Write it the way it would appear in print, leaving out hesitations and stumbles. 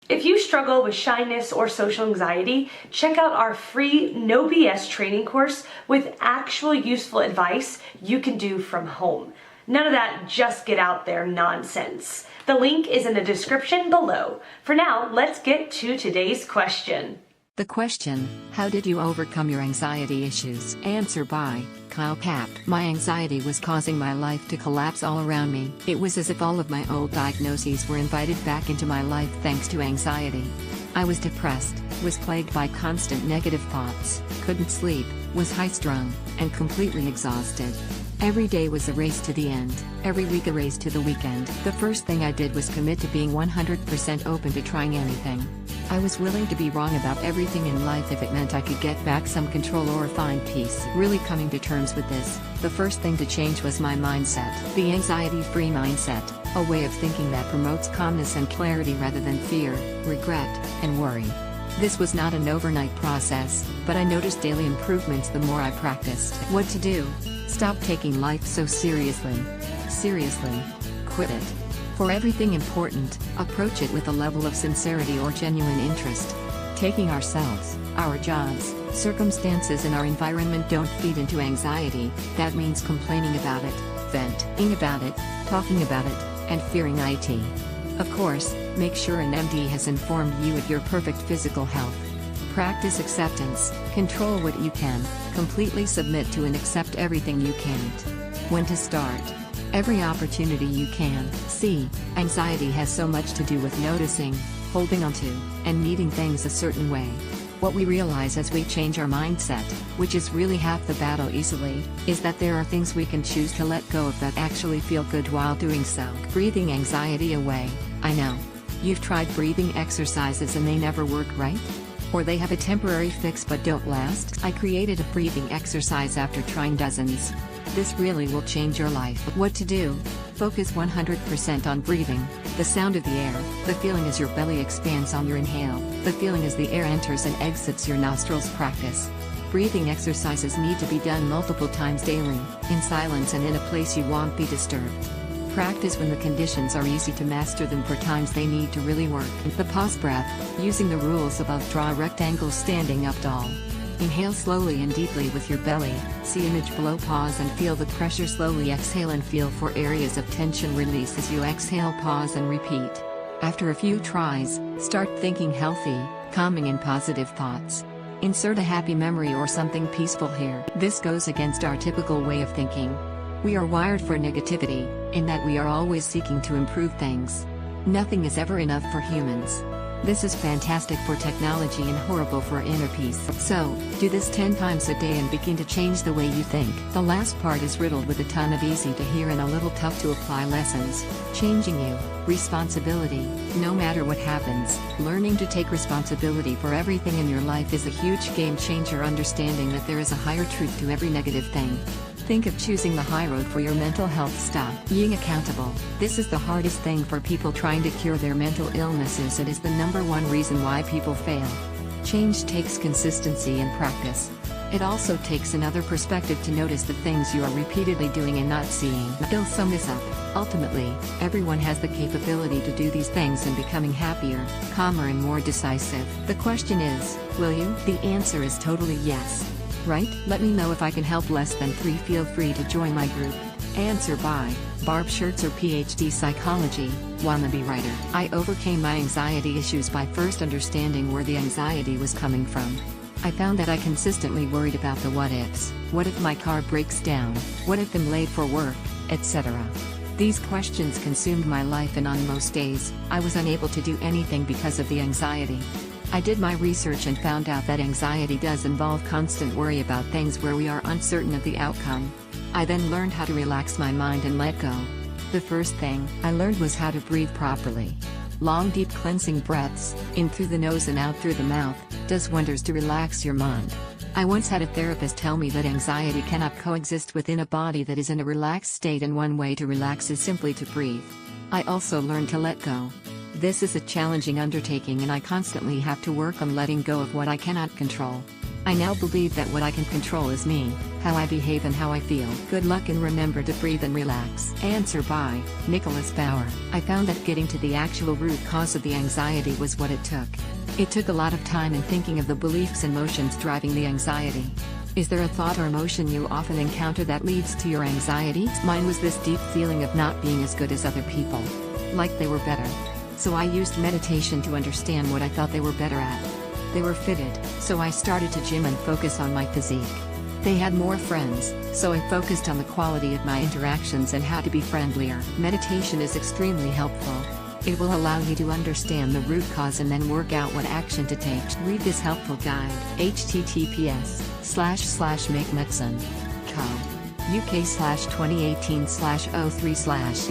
If you struggle with shyness or social anxiety, check out our free No BS training course with actual useful advice you can do from home. None of that just get out there nonsense. The link is in the description below. For now, let's get to today's question. The question, how did you overcome your anxiety issues? Answer by Kyle Papp. My anxiety was causing my life to collapse all around me. It was as if all of my old diagnoses were invited back into my life thanks to anxiety. I was depressed, was plagued by constant negative thoughts, couldn't sleep, was high-strung, and completely exhausted. Every day was a race to the end, every week a race to the weekend. The first thing I did was commit to being 100% open to trying anything. I was willing to be wrong about everything in life if it meant I could get back some control or find peace. Really coming to terms with this, the first thing to change was my mindset. The anxiety-free mindset, a way of thinking that promotes calmness and clarity rather than fear, regret, and worry. This was not an overnight process, but I noticed daily improvements the more I practiced. What to do? Stop taking life so seriously. Seriously. Quit it. For everything important, approach it with a level of sincerity or genuine interest. Taking ourselves, our jobs, circumstances and our environment don't feed into anxiety. That means complaining about it, venting about it, talking about it, and fearing it. Of course, make sure an MD has informed you of your perfect physical health. Practice acceptance, control what you can, completely submit to and accept everything you can't. When to start? Every opportunity you can. See, anxiety has so much to do with noticing, holding onto, and needing things a certain way. What we realize as we change our mindset, which is really half the battle easily, is that there are things we can choose to let go of that actually feel good while doing so. Breathing anxiety away. I know. You've tried breathing exercises and they never work, right? Or they have a temporary fix but don't last. I created a breathing exercise after trying dozens. This really will change your life. What to do? Focus 100% on breathing, the sound of the air, the feeling as your belly expands on your inhale, the feeling as the air enters and exits your nostrils. Practice. Breathing exercises need to be done multiple times daily, in silence and in a place you won't be disturbed. Practice when the conditions are easy to master them for times they need to really work. The pause breath, using the rules above, draw a rectangle standing up tall. Inhale slowly and deeply with your belly, see image below, pause and feel the pressure. Slowly exhale and feel for areas of tension release as you exhale. Pause and repeat. After a few tries, start thinking healthy, calming and positive thoughts. Insert a happy memory or something peaceful here. This goes against our typical way of thinking. We are wired for negativity, in that we are always seeking to improve things. Nothing is ever enough for humans. This is fantastic for technology and horrible for inner peace. So, do this 10 times a day and begin to change the way you think. The last part is riddled with a ton of easy to hear and a little tough to apply lessons. Changing you. Responsibility. No matter what happens, learning to take responsibility for everything in your life is a huge game changer. Understanding that there is a higher truth to every negative thing. Think of choosing the high road for your mental health. Stop being accountable. This is the hardest thing for people trying to cure their mental illnesses. It is the #1 reason why people fail. Change takes consistency and practice. It also takes another perspective to notice the things you are repeatedly doing and not seeing. I'll sum this up. Ultimately, everyone has the capability to do these things and becoming happier, calmer and more decisive. The question is, will you? The answer is totally yes. Right? Let me know if I can help. Less than 3. Feel free to join my group. Answer by Barb Shirts or PhD Psychology, Wannabe Writer. I overcame my anxiety issues by first understanding where the anxiety was coming from. I found that I consistently worried about the what ifs. What if my car breaks down? What if I'm late for work? Etc. These questions consumed my life, and on most days, I was unable to do anything because of the anxiety. I did my research and found out that anxiety does involve constant worry about things where we are uncertain of the outcome. I then learned how to relax my mind and let go. The first thing I learned was how to breathe properly. Long deep cleansing breaths, in through the nose and out through the mouth, does wonders to relax your mind. I once had a therapist tell me that anxiety cannot coexist within a body that is in a relaxed state, and one way to relax is simply to breathe. I also learned to let go. This is a challenging undertaking, and I constantly have to work on letting go of what I cannot control. I now believe that what I can control is me, how I behave and how I feel. Good luck and remember to breathe and relax. Answer by Nicholas Bauer. I found that getting to the actual root cause of the anxiety was what it took. It took a lot of time and thinking of the beliefs and emotions driving the anxiety. Is there a thought or emotion you often encounter that leads to your anxiety? Mine was this deep feeling of not being as good as other people. Like they were better. So I used meditation to understand what I thought they were better at. They were fitted, so I started to gym and focus on my physique. They had more friends, so I focused on the quality of my interactions and how to be friendlier. Meditation is extremely helpful. It will allow you to understand the root cause and then work out what action to take. Read this helpful guide. https://makemedicine.co. UK/2018/03/